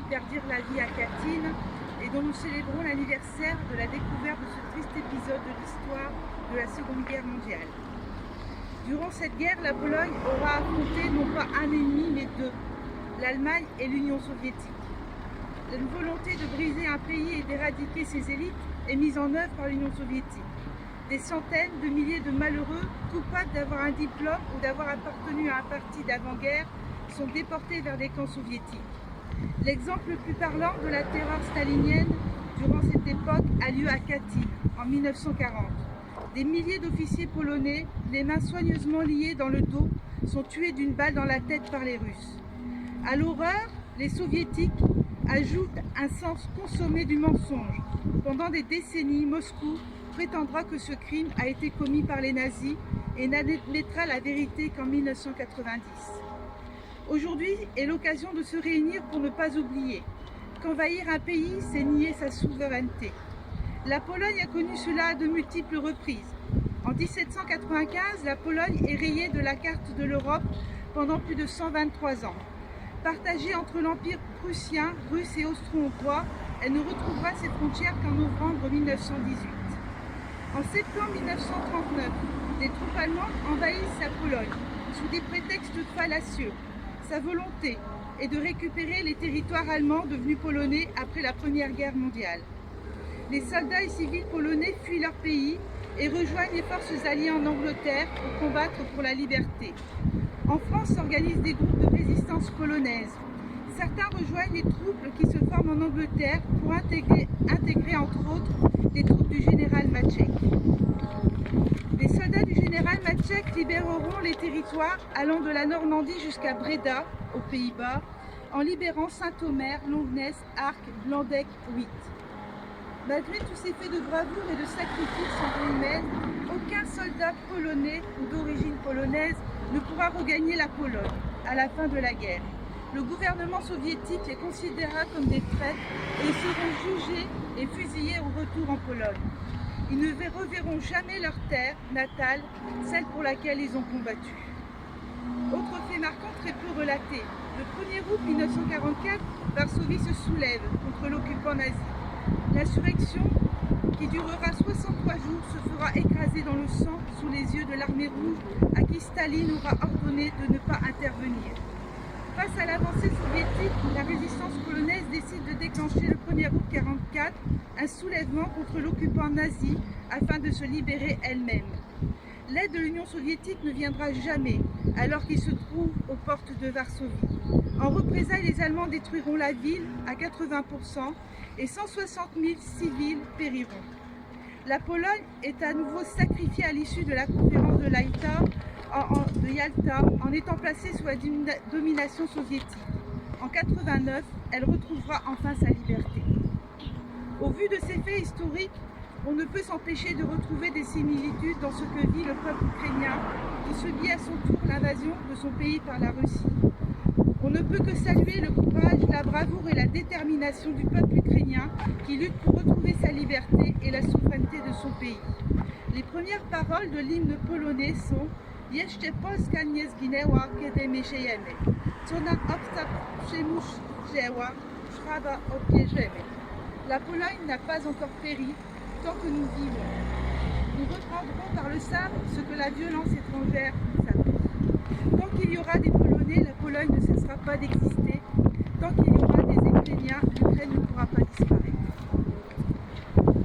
perdirent la vie à Katyn et dont nous célébrons l'anniversaire de la découverte de ce triste épisode de l'histoire de la Seconde Guerre mondiale. Durant cette guerre, la Pologne aura affronté non pas un ennemi mais deux, l'Allemagne et l'Union soviétique. La volonté de briser un pays et d'éradiquer ses élites est mise en œuvre par l'Union soviétique. Des centaines de milliers de malheureux, coupables d'avoir un diplôme ou d'avoir appartenu à un parti d'avant-guerre, sont déportés vers des camps soviétiques. L'exemple le plus parlant de la terreur stalinienne durant cette époque a lieu à Katyn, en 1940. Des milliers d'officiers polonais, les mains soigneusement liées dans le dos, sont tués d'une balle dans la tête par les Russes. À l'horreur, les soviétiques ajoutent un sens consommé du mensonge. Pendant des décennies, Moscou prétendra que ce crime a été commis par les nazis et n'admettra la vérité qu'en 1990. Aujourd'hui est l'occasion de se réunir pour ne pas oublier qu'envahir un pays, c'est nier sa souveraineté. La Pologne a connu cela à de multiples reprises. En 1795, la Pologne est rayée de la carte de l'Europe pendant plus de 123 ans. Partagée entre l'Empire prussien, russe et austro-hongrois, elle ne retrouvera ses frontières qu'en novembre 1918. En septembre 1939, les troupes allemandes envahissent la Pologne sous des prétextes fallacieux. Sa volonté est de récupérer les territoires allemands devenus polonais après la Première Guerre mondiale. Les soldats et civils polonais fuient leur pays et rejoignent les forces alliées en Angleterre pour combattre pour la liberté. En France s'organisent des groupes de résistance polonaise. Certains rejoignent les troupes qui se forment en Angleterre pour intégrer entre autres les troupes du général Maček. Les soldats du général Maček libéreront les territoires allant de la Normandie jusqu'à Breda, aux Pays-Bas, en libérant Saint-Omer, Longnes, Arques, Blandec, Witt. Malgré tous ces faits de bravoure et de sacrifice en vie humaine, aucun soldat polonais ou d'origine polonaise ne pourra regagner la Pologne à la fin de la guerre. Le gouvernement soviétique les considérera comme des traîtres et ils seront jugés et fusillés au retour en Pologne. Ils ne reverront jamais leur terre natale, celle pour laquelle ils ont combattu. Autre fait marquant très peu relaté, le 1er août 1944, Varsovie se soulève contre l'occupant nazi. L'insurrection, qui durera 63 jours, se fera écraser dans le sang sous les yeux de l'armée rouge à qui Staline aura ordonné de ne pas intervenir. Face à l'avancée soviétique, la résistance polonaise décide de déclencher le 1er août 1944 un soulèvement contre l'occupant nazi afin de se libérer elle-même. L'aide de l'Union soviétique ne viendra jamais, alors qu'il se trouve aux portes de Varsovie. En représailles, les Allemands détruiront la ville à 80% et 160 000 civils périront. La Pologne est à nouveau sacrifiée à l'issue de la conférence de Yalta en étant placée sous la domination soviétique. En 1989, elle retrouvera enfin sa liberté. Au vu de ces faits historiques, on ne peut s'empêcher de retrouver des similitudes dans ce que vit le peuple ukrainien qui subit à son tour l'invasion de son pays par la Russie. On ne peut que saluer le courage, la bravoure et la détermination du peuple ukrainien qui lutte pour retrouver sa liberté et la souveraineté de son pays. Les premières paroles de l'hymne polonais sont Jeszcze Polska nie zginęła, kiedy my żyjemy. Co nam obca przymuszyła, prawa odbierzemy. La Pologne n'a pas encore péri tant que nous vivons. Nous reprendrons par le sabre ce que la violence étrangère nous a pris. Tant qu'il y aura des Polonais, la Pologne ne cessera pas d'exister. Tant qu'il y aura des Ukrainiens, l'Ukraine ne pourra pas disparaître.